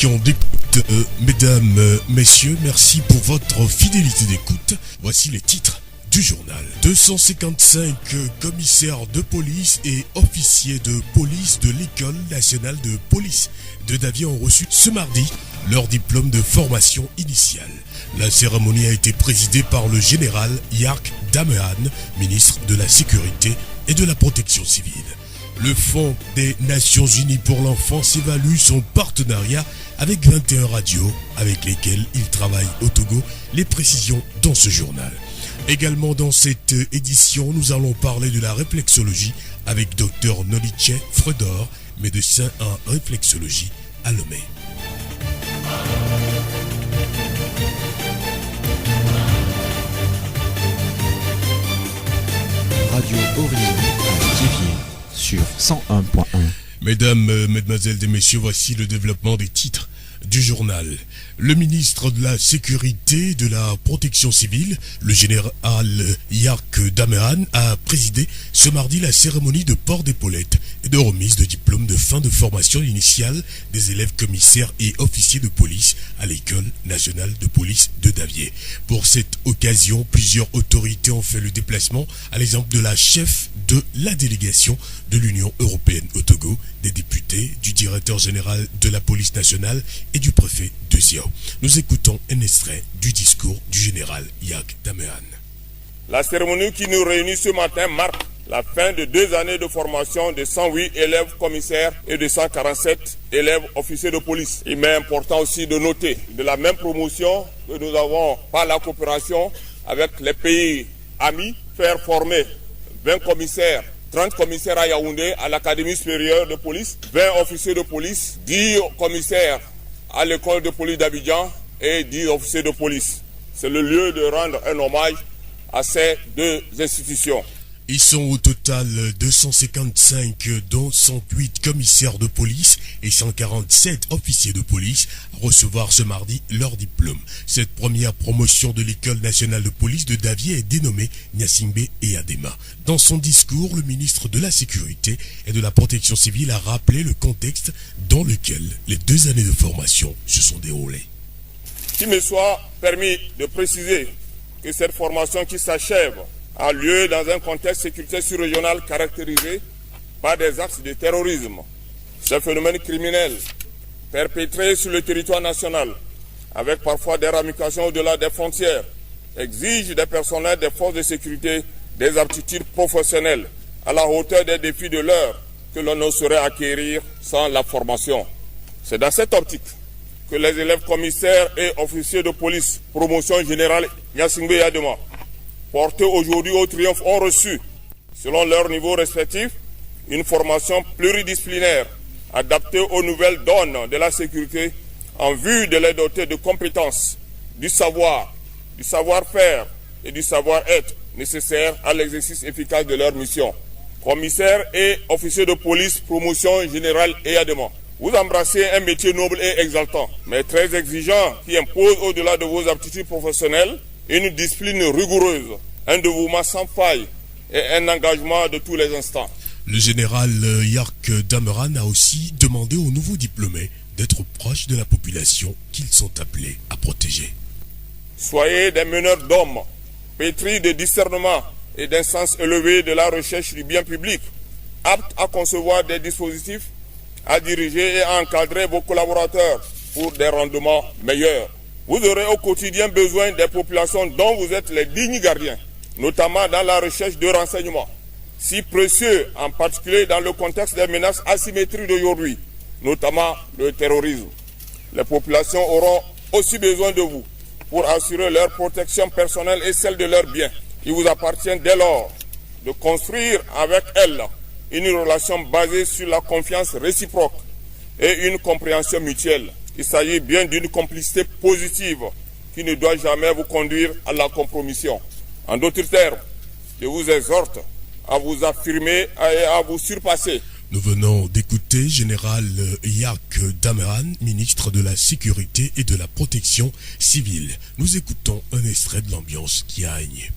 conditions d'écoute. Mesdames, messieurs, merci pour votre fidélité d'écoute. Voici les titres du journal. 255 commissaires de police et officiers de police de l'École nationale de police de Davie ont reçu ce mardi leur diplôme de formation initiale. La cérémonie a été présidée par le général Yark Damehan, ministre de la Sécurité et de la Protection civile. Le Fonds des Nations Unies pour l'enfance évalue son partenariat avec 21 radios avec lesquelles il travaille au Togo. Les précisions dans ce journal. Également dans cette édition, nous allons parler de la réflexologie avec Dr Noliche Fredor, médecin en réflexologie à Lomé. Radio Orient à Thiéviers sur 101.1. Mesdames, mesdemoiselles et messieurs, voici le développement des titres du journal. Le ministre de la Sécurité et de la Protection civile, le général Yark Damehan, a présidé ce mardi la cérémonie de port d'épaulettes et de remise de diplômes de fin de formation initiale des élèves commissaires et officiers de police à l'École nationale de police de Davie. Pour cette occasion, plusieurs autorités ont fait le déplacement, à l'exemple de la chef de la délégation de l'Union européenne au Togo, des députés, du directeur général de la police nationale et du préfet de Ziao. Nous écoutons un extrait du discours du général Yark Damehan. La cérémonie qui nous réunit ce matin marque la fin de 2 années de formation de 108 élèves commissaires et de 147 élèves officiers de police. Il m'est important aussi de noter de la même promotion que nous avons par la coopération avec les pays amis, faire former 20 commissaires, 30 commissaires à Yaoundé à l'Académie supérieure de police, 20 officiers de police, 10 commissaires à l'école de police d'Abidjan et 10 officiers de police. C'est le lieu de rendre un hommage à ces 2 institutions. Ils sont au total 255, dont 108 commissaires de police et 147 officiers de police à recevoir ce mardi leur diplôme. Cette première promotion de l'École nationale de police de Davie est dénommée Nyasingbe et Adema. Dans son discours, le ministre de la Sécurité et de la Protection civile a rappelé le contexte dans lequel les 2 années de formation se sont déroulées. Qu'il me soit permis de préciser que cette formation qui s'achève a lieu dans un contexte sécurité sous-régional caractérisé par des actes de terrorisme. Ce phénomène criminel perpétré sur le territoire national, avec parfois des ramifications au-delà des frontières, exige des personnels des forces de sécurité des aptitudes professionnelles à la hauteur des défis de l'heure que l'on ne saurait acquérir sans la formation. C'est dans cette optique que les élèves commissaires et officiers de police, promotion générale Nyasingbe et Adema, portés aujourd'hui au triomphe, ont reçu, selon leur niveau respectif, une formation pluridisciplinaire adaptée aux nouvelles donnes de la sécurité en vue de les doter de compétences, du savoir-faire et du savoir-être nécessaires à l'exercice efficace de leur mission. Commissaires et officiers de police, promotion générale et Adema, vous embrassez un métier noble et exaltant, mais très exigeant, qui impose au-delà de vos aptitudes professionnelles une discipline rigoureuse, un dévouement sans faille et un engagement de tous les instants. Le général Yark Damehan a aussi demandé aux nouveaux diplômés d'être proches de la population qu'ils sont appelés à protéger. Soyez des meneurs d'hommes, pétris de discernement et d'un sens élevé de la recherche du bien public, aptes à concevoir des dispositifs, à diriger et à encadrer vos collaborateurs pour des rendements meilleurs. Vous aurez au quotidien besoin des populations dont vous êtes les dignes gardiens, notamment dans la recherche de renseignements, si précieux en particulier dans le contexte des menaces asymétriques d'aujourd'hui, notamment le terrorisme. Les populations auront aussi besoin de vous pour assurer leur protection personnelle et celle de leurs biens. Il vous appartient dès lors de construire avec elles une relation basée sur la confiance réciproque et une compréhension mutuelle. Il s'agit bien d'une complicité positive qui ne doit jamais vous conduire à la compromission. En d'autres termes, je vous exhorte à vous affirmer et à vous surpasser. Nous venons d'écouter général Yark Damehan, ministre de la Sécurité et de la Protection civile. Nous écoutons un extrait de l'ambiance qui a régné.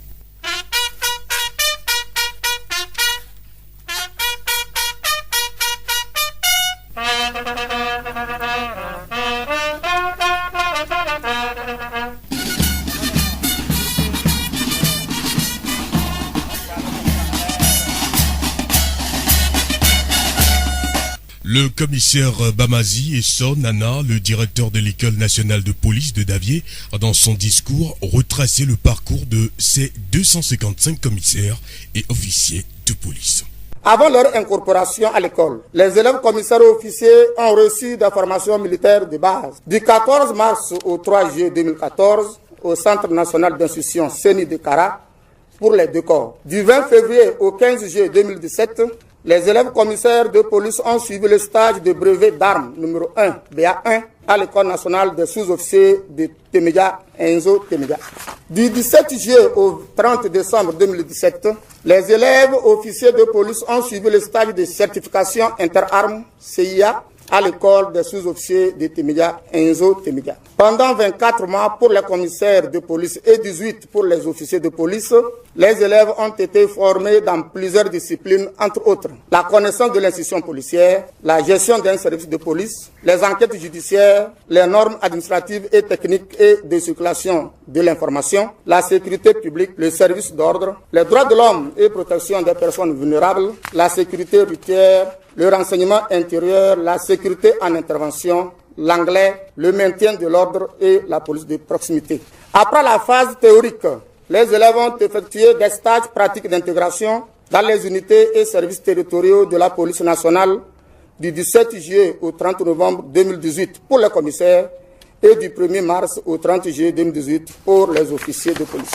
Le commissaire Bamazi et son Nana, le directeur de l'école nationale de police de Davier, a dans son discours retracé le parcours de ces 255 commissaires et officiers de police. Avant leur incorporation à l'école, les élèves commissaires et officiers ont reçu des formations militaires de base. Du 14 mars au 3 juillet 2014, au Centre national d'instruction CENI de Kara, pour les 2 corps. Du 20 février au 15 juillet 2017, les élèves commissaires de police ont suivi le stage de brevet d'armes numéro 1, BA1, à l'école nationale des sous-officiers de Teméga, Enzo Teméga. Du 17 juillet au 30 décembre 2017, les élèves officiers de police ont suivi le stage de certification interarmes, CIA, à l'école des sous-officiers de Teméga, Enzo Teméga. Pendant 24 mois pour les commissaires de police et 18 pour les officiers de police, les élèves ont été formés dans plusieurs disciplines, entre autres la connaissance de l'institution policière, la gestion d'un service de police, les enquêtes judiciaires, les normes administratives et techniques et de circulation de l'information, la sécurité publique, le service d'ordre, les droits de l'homme et protection des personnes vulnérables, la sécurité routière, le renseignement intérieur, la sécurité en intervention, l'anglais, le maintien de l'ordre et la police de proximité. Après la phase théorique, les élèves ont effectué des stages pratiques d'intégration dans les unités et services territoriaux de la police nationale du 17 juillet au 30 novembre 2018 pour les commissaires et du 1er mars au 30 juillet 2018 pour les officiers de police.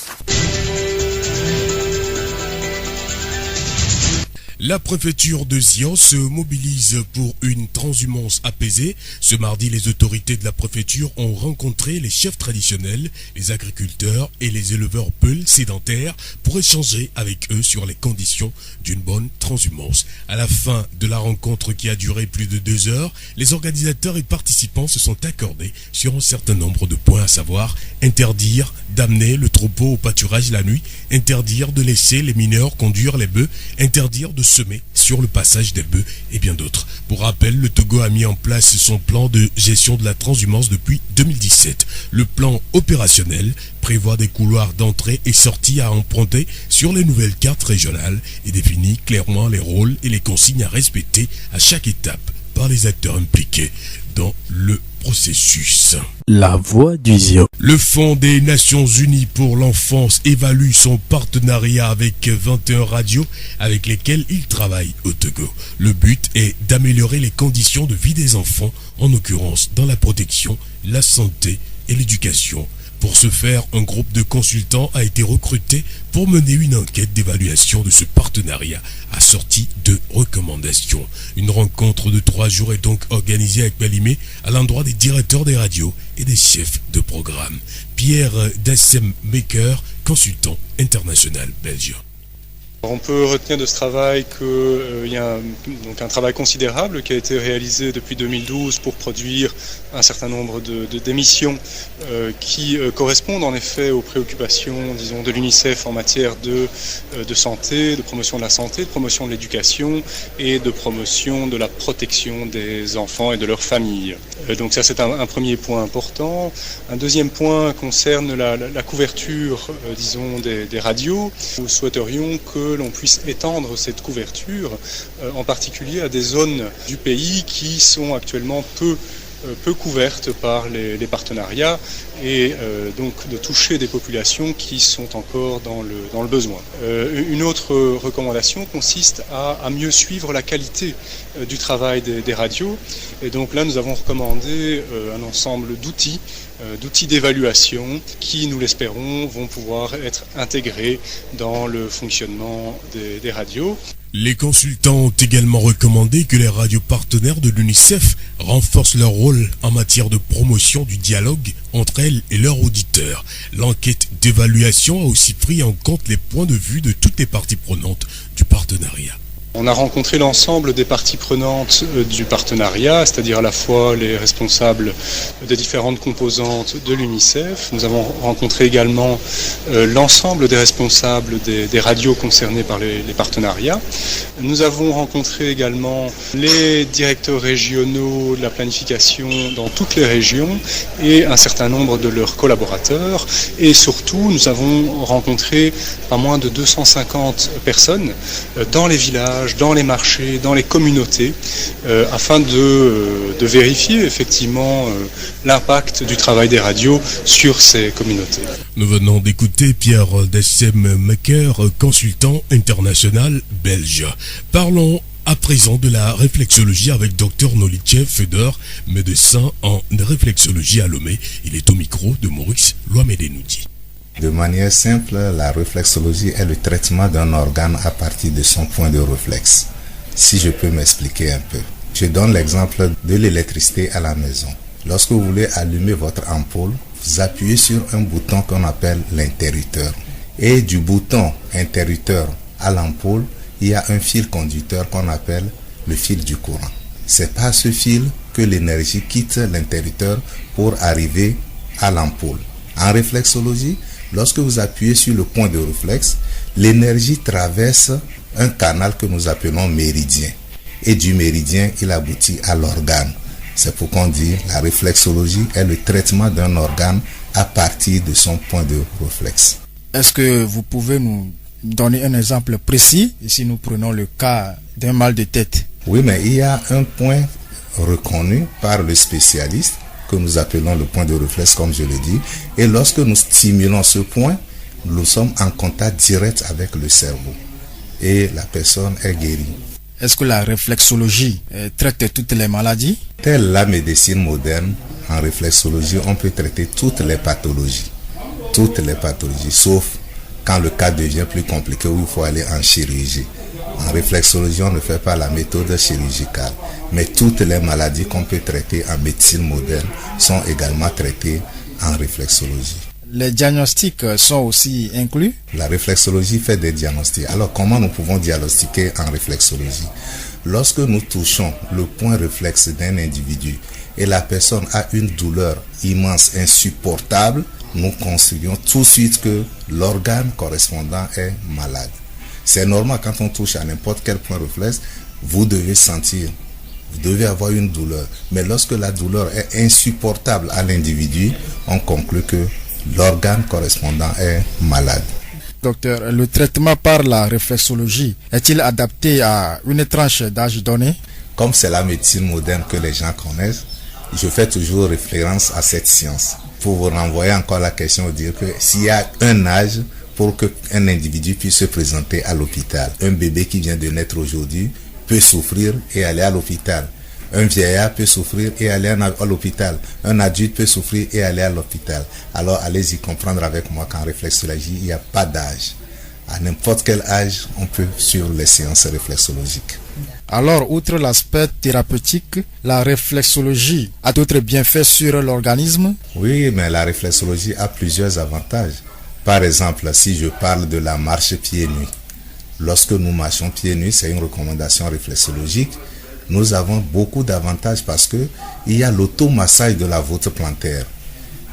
La préfecture de Zian se mobilise pour une transhumance apaisée. Ce mardi, les autorités de la préfecture ont rencontré les chefs traditionnels, les agriculteurs et les éleveurs peuls sédentaires pour échanger avec eux sur les conditions d'une bonne transhumance. À la fin de la rencontre qui a duré plus de 2 heures, les organisateurs et participants se sont accordés sur un certain nombre de points, à savoir interdire d'amener le troupeau au pâturage la nuit, interdire de laisser les mineurs conduire les bœufs, interdire de semer sur le passage des bœufs et bien d'autres. Pour rappel, le Togo a mis en place son plan de gestion de la transhumance depuis 2017. Le plan opérationnel prévoit des couloirs d'entrée et sortie à emprunter sur les nouvelles cartes régionales et définit clairement les rôles et les consignes à respecter à chaque étape par les acteurs impliqués dans le processus. La voix du Zion. Le Fonds des Nations Unies pour l'enfance évalue son partenariat avec 21 radios avec lesquelles il travaille au Togo. Le but est d'améliorer les conditions de vie des enfants, en l'occurrence dans la protection, la santé et l'éducation. Pour ce faire, un groupe de consultants a été recruté pour mener une enquête d'évaluation de ce partenariat assorti de recommandations. Une rencontre de 3 jours est donc organisée avec Balimé à l'endroit des directeurs des radios et des chefs de programme. Pierre Dassem-Maker, consultant international belge. On peut retenir de ce travail qu'il y a donc un travail considérable qui a été réalisé depuis 2012 pour produire un certain nombre d'émissions qui correspondent en effet aux préoccupations, disons, de l'UNICEF en matière de santé, de promotion de la santé, de promotion de l'éducation et de promotion de la protection des enfants et de leurs familles. Donc ça, c'est un premier point important. Un deuxième point concerne la couverture, disons, des radios. Nous souhaiterions que l'on puisse étendre cette couverture, en particulier à des zones du pays qui sont actuellement peu couvertes par les partenariats et donc de toucher des populations qui sont encore dans le besoin. Une autre recommandation consiste à mieux suivre la qualité du travail des radios et donc là nous avons recommandé un ensemble d'outils d'évaluation qui, nous l'espérons, vont pouvoir être intégrés dans le fonctionnement des radios. Les consultants ont également recommandé que les radios partenaires de l'UNICEF renforcent leur rôle en matière de promotion du dialogue entre elles et leurs auditeurs. L'enquête d'évaluation a aussi pris en compte les points de vue de toutes les parties prenantes du partenariat. On a rencontré l'ensemble des parties prenantes du partenariat, c'est-à-dire à la fois les responsables des différentes composantes de l'UNICEF. Nous avons rencontré également l'ensemble des responsables des radios concernées par les partenariats. Nous avons rencontré également les directeurs régionaux de la planification dans toutes les régions et un certain nombre de leurs collaborateurs. Et surtout, nous avons rencontré pas moins de 250 personnes dans les villages davantage dans les marchés, dans les communautés, afin de vérifier effectivement l'impact du travail des radios sur ces communautés. Nous venons d'écouter Pierre Dessem-Maker, consultant international belge. Parlons à présent de la réflexologie avec Dr Nolitchev Fedor, médecin en réflexologie à Lomé. Il est au micro de Maurice Loamedenoudi. De manière simple, la réflexologie est le traitement d'un organe à partir de son point de réflexe. Si je peux m'expliquer un peu. Je donne l'exemple de l'électricité à la maison. Lorsque vous voulez allumer votre ampoule, vous appuyez sur un bouton qu'on appelle l'interrupteur. Et du bouton interrupteur à l'ampoule, il y a un fil conducteur qu'on appelle le fil du courant. C'est par ce fil que l'énergie quitte l'interrupteur pour arriver à l'ampoule. En réflexologie, lorsque vous appuyez sur le point de réflexe, l'énergie traverse un canal que nous appelons méridien. Et du méridien, il aboutit à l'organe. C'est pourquoi on dit la réflexologie est le traitement d'un organe à partir de son point de réflexe. Est-ce que vous pouvez nous donner un exemple précis, si nous prenons le cas d'un mal de tête? Oui, mais il y a un point reconnu par le spécialiste que nous appelons le point de réflexe, comme je l'ai dit. Et lorsque nous stimulons ce point, nous sommes en contact direct avec le cerveau. Et la personne est guérie. Est-ce que la réflexologie traite toutes les maladies? Telle la médecine moderne, en réflexologie, on peut traiter toutes les pathologies. Toutes les pathologies, sauf quand le cas devient plus compliqué où il faut aller en chirurgie. En réflexologie, on ne fait pas la méthode chirurgicale. Mais toutes les maladies qu'on peut traiter en médecine moderne sont également traitées en réflexologie. Les diagnostics sont aussi inclus? La réflexologie fait des diagnostics. Alors, comment nous pouvons diagnostiquer en réflexologie? Lorsque nous touchons le point réflexe d'un individu et la personne a une douleur immense, insupportable, nous considérons tout de suite que l'organe correspondant est malade. C'est normal quand on touche à n'importe quel point réflexe, vous devez sentir, vous devez avoir une douleur. Mais lorsque la douleur est insupportable à l'individu, on conclut que l'organe correspondant est malade. Docteur, le traitement par la réflexologie est-il adapté à une tranche d'âge donnée? Comme c'est la médecine moderne que les gens connaissent, je fais toujours référence à cette science. Pour vous renvoyer encore la question, dire que s'il y a un âge pour qu'un individu puisse se présenter à l'hôpital, un bébé qui vient de naître aujourd'hui peut souffrir et aller à l'hôpital. Un vieillard peut souffrir et aller à l'hôpital. Un adulte peut souffrir et aller à l'hôpital. Alors allez-y comprendre avec moi qu'en réflexologie, il n'y a pas d'âge. À n'importe quel âge, on peut suivre les séances réflexologiques. Alors, outre l'aspect thérapeutique, la réflexologie a d'autres bienfaits sur l'organisme? Oui, mais la réflexologie a plusieurs avantages. Par exemple, si je parle de la marche pieds nus. Lorsque nous marchons pieds nus, c'est une recommandation réflexologique. Nous avons beaucoup d'avantages parce que il y a l'automassage de la voûte plantaire.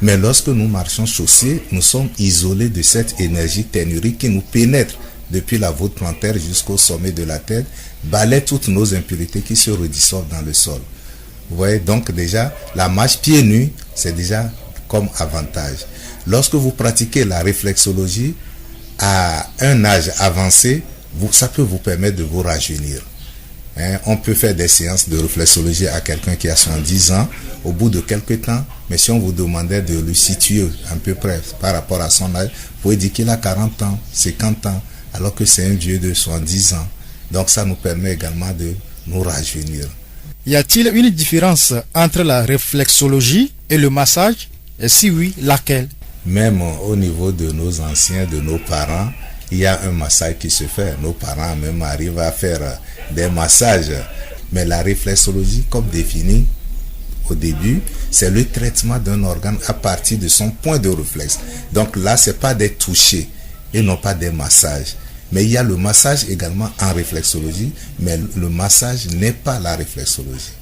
Mais lorsque nous marchons chaussés, nous sommes isolés de cette énergie tellurique qui nous pénètre depuis la voûte plantaire jusqu'au sommet de la tête, balaie toutes nos impuretés qui se redissolvent dans le sol. Vous voyez, donc déjà, la marche pieds nus, c'est déjà comme avantage. Lorsque vous pratiquez la réflexologie à un âge avancé, ça peut vous permettre de vous rajeunir. On peut faire des séances de réflexologie à quelqu'un qui a 70 ans au bout de quelques temps, mais si on vous demandait de le situer un peu près par rapport à son âge, vous pouvez dire qu'il a 40 ans, 50 ans, alors que c'est un vieux de 70 ans. Donc ça nous permet également de nous rajeunir. Y a-t-il une différence entre la réflexologie et le massage? Et si oui, laquelle? Même au niveau de nos anciens, de nos parents, il y a un massage qui se fait. Nos parents même arrivent à faire des massages. Mais la réflexologie, comme défini au début, c'est le traitement d'un organe à partir de son point de réflexe. Donc là, ce n'est pas des touchés et non pas des massages. Mais il y a le massage également en réflexologie, mais le massage n'est pas la réflexologie.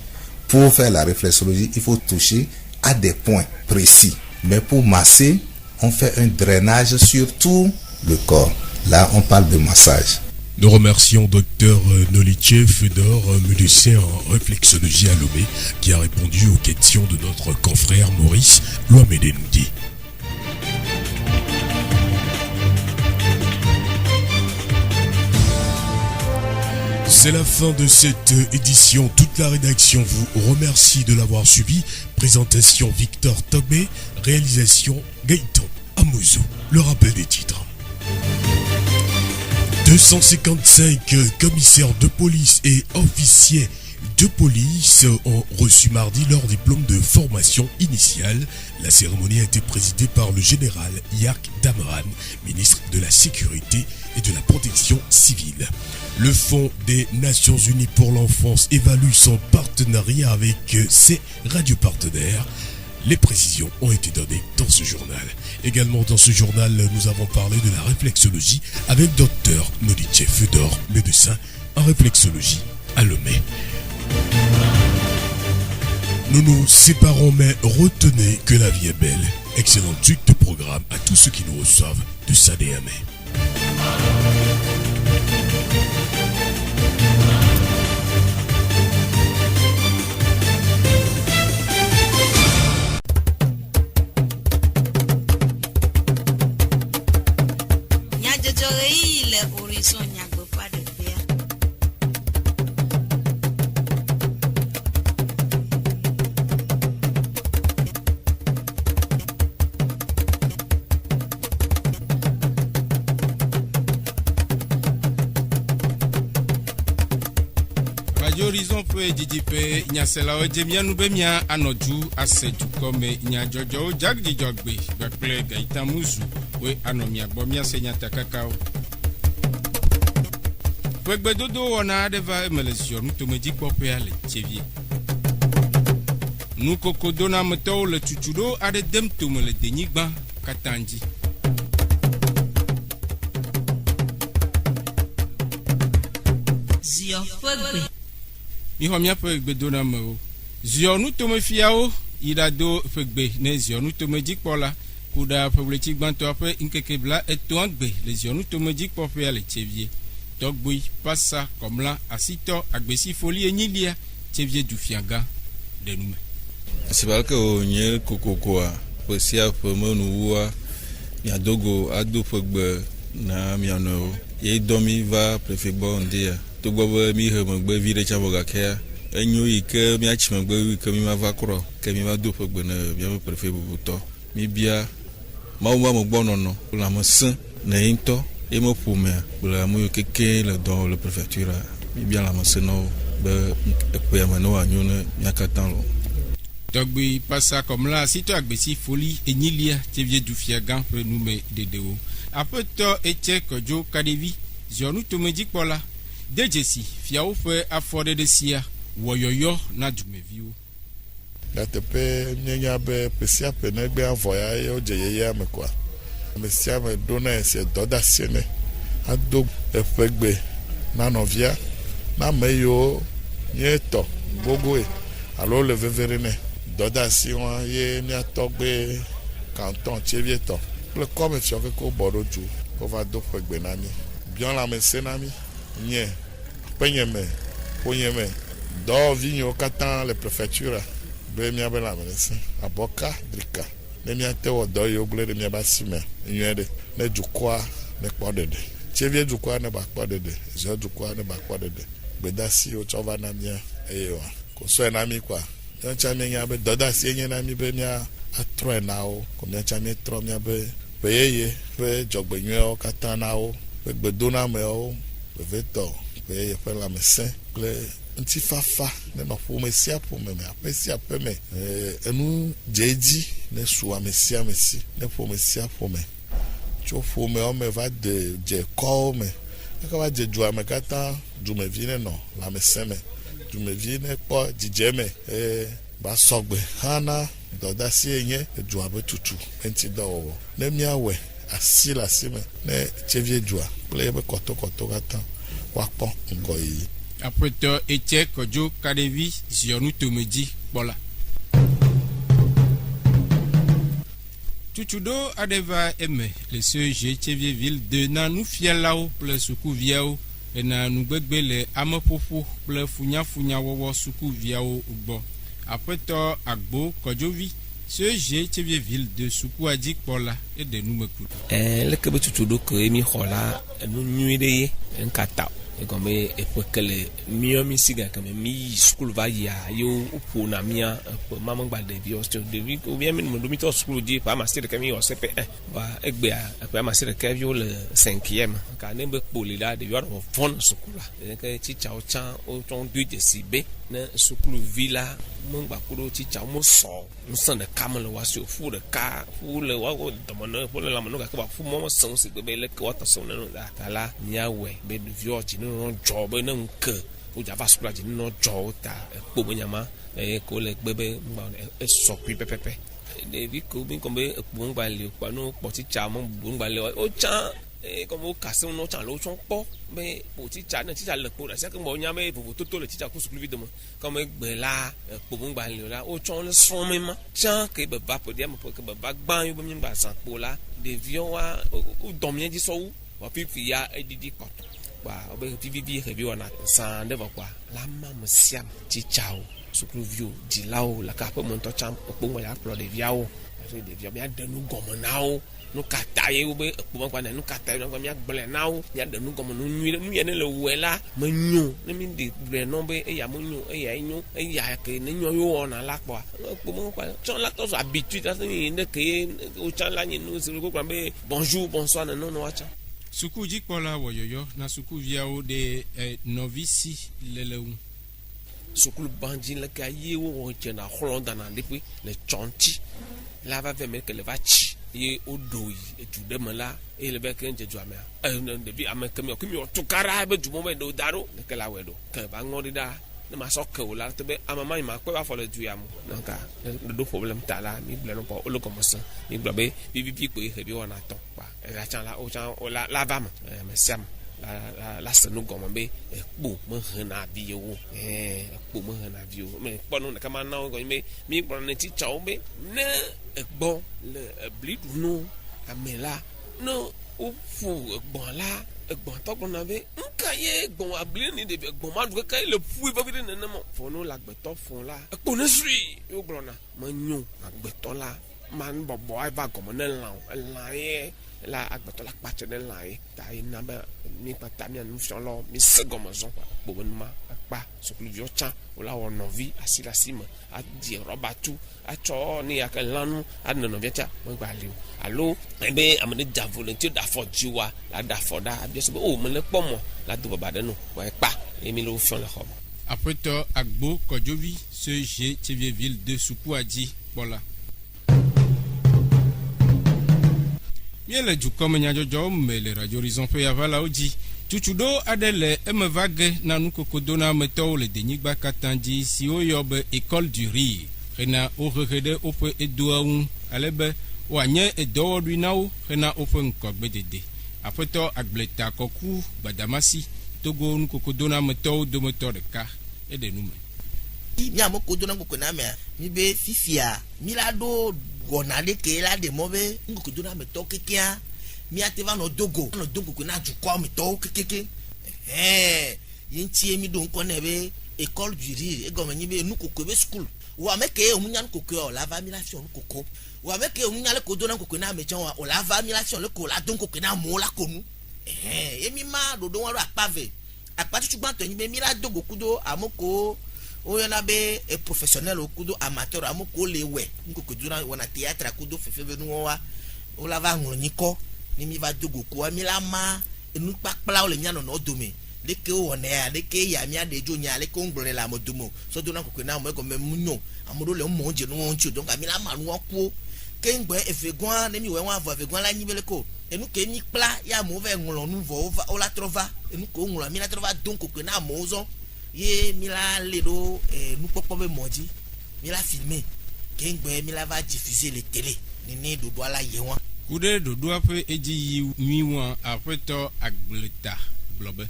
Pour faire la réflexologie, il faut toucher à des points précis. Mais pour masser, on fait un drainage sur tout le corps. Là, on parle de massage. Nous remercions Dr Nolitchev Fedor, médecin en réflexologie à Lomé, qui a répondu aux questions de notre confrère Maurice Loamedenoudi. C'est la fin de cette édition. Toute la rédaction vous remercie de l'avoir suivi. Présentation Victor Tobé, réalisation Gaëtan Amouzou. Le rappel des titres. 255 commissaires de police et officiers de police ont reçu mardi leur diplôme de formation initiale. La cérémonie a été présidée par le général Yak Damran, ministre de la Sécurité et de la Protection civile. Le Fonds des Nations Unies pour l'enfance évalue son partenariat avec ses radios-partenaires. Les précisions ont été données dans ce journal. Également dans ce journal, nous avons parlé de la réflexologie avec Dr Nodiche Fedor, médecin en réflexologie à Lomé. Nous nous séparons, mais retenez que la vie est belle. Excellente suite de programme à tous ceux qui nous reçoivent de Sadéamé. Horizon peut DDP nyasela ojemia nubemia anodu asedu comme nyajojo jagdi jogbe bakle gaita muzu we anomia bomia senya takakao Pegbe dodo ona deva emelesio nutomeji pope ale chevie Nukoko dona meto le chuchudo ade dem tomele denigba katanji Zio pegbe Mihomia pegbe dona mo Zio nutome fiao idado pegbe ne zio nutome jikpola kuda publici gbanto apre inkekebla eto angbe les zio nutome jikpope ale chevie Togbui passa comme là asito agbesi folie enyilia chevie du fianga de nume C'est parce que onye kokokoa posia pomonu ya dogo ado pegbe na miano ye domi va prefebo ndia to gbo mi he mogbe vire chaboga ke enyo ike mi achimegbe ike mi ma va kro ke mi ma do pegbe na mi prefebo buto mi bia ma mo gbo nono la mo sin na into et mo poume la mo keke le dans le préfecture mi bia la mo sino be pe amano anyone yakatan lo Togbi passa comme là, si tu as gbesi folie et nilia, tu viens du fiagan pour nous me dédéo. Après toi, et tchèque, Joe Kadevi, j'en te me dis pas là. De Jessie, fiao fait afforder de sia, woyoyo, na du me viu. La tepe, n'y be, pesia penegbe en voyage, au jeye me quoi. Messia me donne, c'est d'audacienne. A do, efegbe, na novia, na meyo, nieto, bogoe, alors le veverine. Dodasi wa ye ni atogbe canton chevieto le comme fioke ko bodo ju ko va do pegbe nami bien la mesenami nye penyeme ponyeme do vigno katan le préfecture be mi abela menese aboka drika ne mi ate wo do yo gle de mi abasime nyede ne jukwa ne kpodede chevie jukwa ne ba kpodede je jukwa ne ba kpodede bedasi o chova na mi eyo ko so enami kwa Chamiya be doda sienye na mi be mia atro na o ko mia chami tro mia be yeye be jogbenwe o kata na o be gbedona me o be veto be ye fe la mesen ple nti fafa ne no fu mesia pu me apesia pe me enu jeji ne suwa mesia mesi ne fu mesia fu me cho fu me o me va de je ko me ka va je jua me kata du me vine no la mesen me tu me viens pas dijeme ba sogbe hana doda si enye ejua betutu enti do ne miawe asila sime ne chevie jua ple be koto kata wakpo ngoyi après toi etie kojo kadevi zionu tomeji bola Tutudo adeva eme le CEG Chevieville de nanu fielao ple suku viao ena nugbegbe le ameƒoƒo kple funyafunyawɔwɔ sukuviawo gbɔ. Aƒetɔ agbo kɔdzovi CEG Chevieville de sukua dzikpɔla eɖe numeku. Leke be tutuɖo ke mi xɔ la enu nyui ɖe ye nkata comme et pour que les mieux mi siga comme mi school va ya yo pour na mia pour maman ba de vieux de vie ou bien même do mi to school di pa ma sire kami o CP1 ba egbe a pa ma sire ka vieux le 5e ka ne be pour là de vieux on fon school là que ti chao chan o ton 2 de CB na school villa mon ba ko ti chao mo so mo san de kam le wa so fu de ka fu le wa ko de mo no pour la mo ka ba fu mo san se be le ko ta so na da la nya we be de vieux ti no job na nke o java school ji no job ta po nyama ko le gbebe ngba e so pi pepepe de vi ko bin ko be po ngba le pa no po ti cha mo ngba le o cha comme au casse on a l'eau son pot mais pour ticha na ticha le pour ça que bon nyame pour tout le ticha ko school vidéo comme be la pour bon ba le la o chon le son même chan que be ba pour dire pour que be ba gban yo be ba san pour la de vion wa o domien di so wa pi ya edidi koto wa be vivi rebi wana san de quoi la mam siam ticha o school view di lao la ka po mon to cham po mo ya pro de viao de viao bien de nous gomme nao no kata ye ube po kwa na no kata no kwa mi agble now ya de no gomo no nwi ne le wela manyu ne mi de bre no be e ya manyu e ya enyu e ya ke ne nyo yo na la kwa po mo kwa chon la to habitude as ni ne ke o chan la ni no se ko kwa be bonjour bonsoir no no acha suku jikpola woyoyo na suku viao de novice lelewu suku banji le ka ye wo chena holanda na depuis le chonti la va vers que le va chi ye odoi etu de mala e le be ken jeju amia de bi amekemi to kara be jumo be do daro de ke la wedo ke ba ngodi da ne ma so ke wala te be amama ma ko ba fo le du yamu donc do problème ta la mi ble no po o lo commence mi gba be bi ko e bi wona ton ba e la chan la o chan o la va me siam la se no gomo be po mo hana bi yo po mo hana bi yo me po no ka ma na go mi po ne ti chao be ne bon le bleed no amela no o fu bon la gbon to ko na be nka ye gbon abli ni de gbon ma du ka le fu ba bi ne mo fo no la gbeto fun la po ne sui yo gbon na mo nyu agbeto la man bobo ai va gomo ne la ye la agbeto la pache ne la ye ta ina ba mi pata mi anu so lo mi se gomo zon bo ma pa so plus vieux chan o la o no vi asila sima a di roba tu a cho ni akalanu a no no viacha mo gba le allo ebe amade da volunteer da for jiwa la da for da abi so o mo le pomo la do baba de no wa pa emi lo fion le khobo après to agbo kojovi ce G Tievieville de Sukuadi voilà bien le du comme nyajojo mais le radio horizon peut avala oji tutudo adele emevage na nukokodona meto le denigba katandi si oyobe école du rire rena orede ope edoaun alebe wanye edowodu nawo rena ope nkogbe dede après to agbleta koku badamasi togo nukokodona meto do moto de ka et de nume mi amokodona kokona me mi be fifia mi la do gonade ke la de mobe nukokodona meto kekia mi ateva no dogo ko na jukwa mi to kekeke yinti mi don ko na be école du rire e go me be nu kokko be school wa meke omunyan kokko o la va mi la fi on kokko wa meke omunyan le kodona kokko na me chan wa o la va mi la fi on le ko la don kokko na mo la konu emi ma do don wa apave apati tugban to yin be mi la dogo kudo amoko o yana be professionnel o kudo amateur amoko le we nkoko dura wona théâtre kudo fefe be nu wa o la va ngro nyiko ni mi va dogo ko mi la ma enu pakpla o le nya no dome le ke o ne ya le ke ya mi ade jo nya le ko ngbore la modomo so do na kokko na mo ko me munyo amodo le mo je no won chi donc mi la ma nu ku ke ngbe efegun ne mi we won avo efegun la nyi bele ko enu ke mi pla ya mo ve nglo nu vo o la trova enu ko nglo mi la trova donc kokko na mo zo ye mi la le do nu popo be moji mi la filmer ke ngbe mi la va diffuser les télé ni do do ala ye won kude dodo ape eji miwa après to agbleta blobe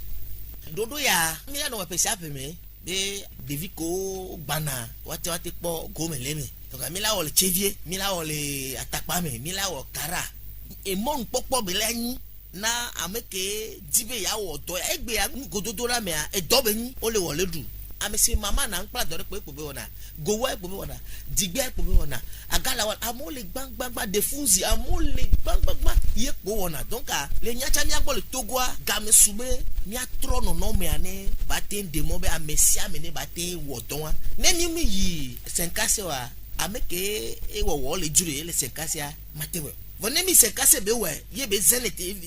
dodo ya mi la no we pese ape me be deviko gbana wate po gomeleme to ka mi la ole chevie mi la ole atakpa me mi la o kara e mon popo be layin na ameke dibe ya wo do egbe ya gododo la me e do be yin o le wole du amesi mama na nkpa dore pe ekpobe wona gowa ekpobe wona digbe ekpobe wona agala wa amole gbangbangba de funzi amole gbangbangba ye ekpo wona donc le nyacha mi agbo le togoa game sube mi atrono no me ane baten de mo be amesi amene baten wodon ne mi yi senkase wa ameke e wo le jure le senkase matewe vonne mi senkase be we ye be zen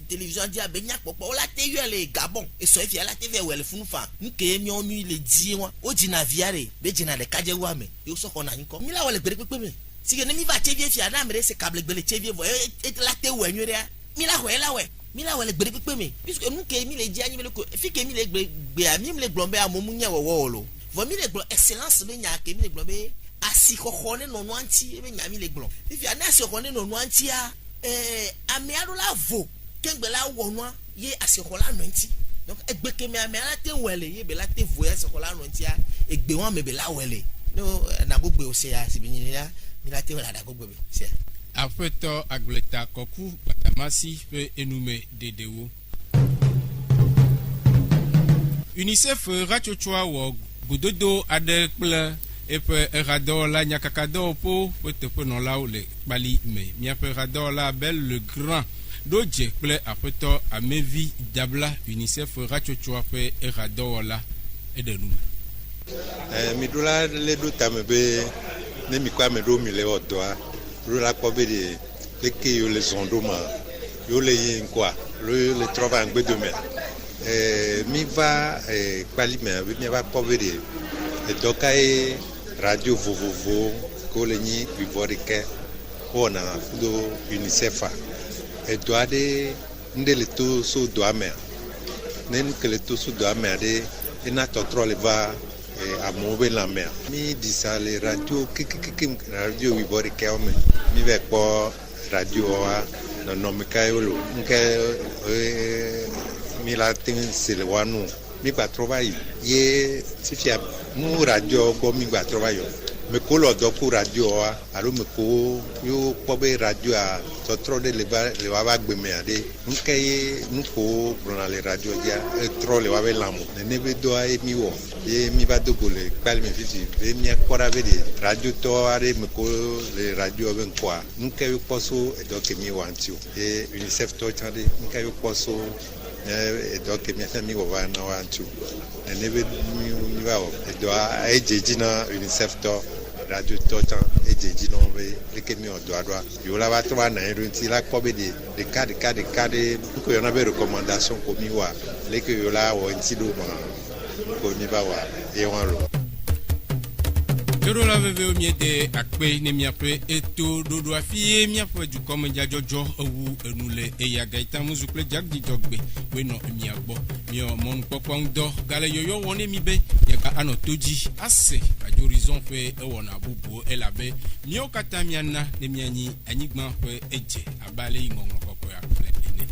télévision dia be nyak popo la te yo le Gabon e so fi la TV we le funfa nke mi onu le die won o jina viare be jina le kaje wa me e so ko na nko mi la wo le gbere pepe me si ke ne mi va TV fi ana mere se câble gbele TV vo e la te we nyure mi la we le gbere pepe me puisque nous ke mi le dia ni le ko fi ke mi le gbe ami mi le glombe amomu nya wo lo vo mi le glo excellence be nya ke mi le glombe asikokone no nwanti be nya mi le glo fi ana asikokone no nwanti a amiaro la vo kengbela wonwa ye asikola nwanti donc egbe ke mi amiara te wele ye be la te vo ya asikola nwanti a egbe won me be la wele no na gbogbe o se ya sibinyi ya mi la te wela da gbogbe be se afeto agleta koku batamasi pe enume dedewo UNICEF rachochwa wo gododo ade kple epe radar la nyakakado po tepe no la le bali me miape radar la bel le grand doje kple apeto amevi dabla UNICEF rachochwa pe radar la edenu mi dola le do tambe ne mi kwa me do mi le odoa ro la ko be de ke yo le zondoma yo le yin kwa le trova ngbe de me mi va bali me mi va ko be de doka e radio vovovo kolenyi vivorike ona fudo UNICEF e doade ndele to so doame nen kele to so doame de ina totrole va a move la mer mi disa le radio radio vivorike ome mi ve po radio a no me kayolo nke mi la tin silwanu mi pa travail ye sifia mu radio ko mi gba travail me ko lo do ku radio a alo me ko yo po be radio a to tro de le wa gbe me ade nke ye nu ko brona le radio dia e tro le wa be lamu ne be do a mi wo ye mi ba do go le pal me fiti be mi akora be de radio to are me ko le radio ben kwa nke yo poso e do ke mi wanti e UNICEF to chande nke yo poso e do ke mi famille wa na wanti ne be mi va e do a ejeji na UNICEF to radio to tan ejeji no be le ke mi o do adwa yo la ba to na irunti la ko be de card ko yo na be recommandation ko mi wa le ke yo la wo nti do ma ko mi ba wa e wan lo Doro la veve o miete akpe ne miape eto dodo afie miape du comme jajojo owu enule eya gaita muzukle jagdi jogbe we no miagbo mi o mon popo ndo gale yoyo woni mi be yaka ano toji ase radio horizon fe e wona bubu elabe mi o kata miana ne mianyi anyigban fe eje abale ingongo popo ya ene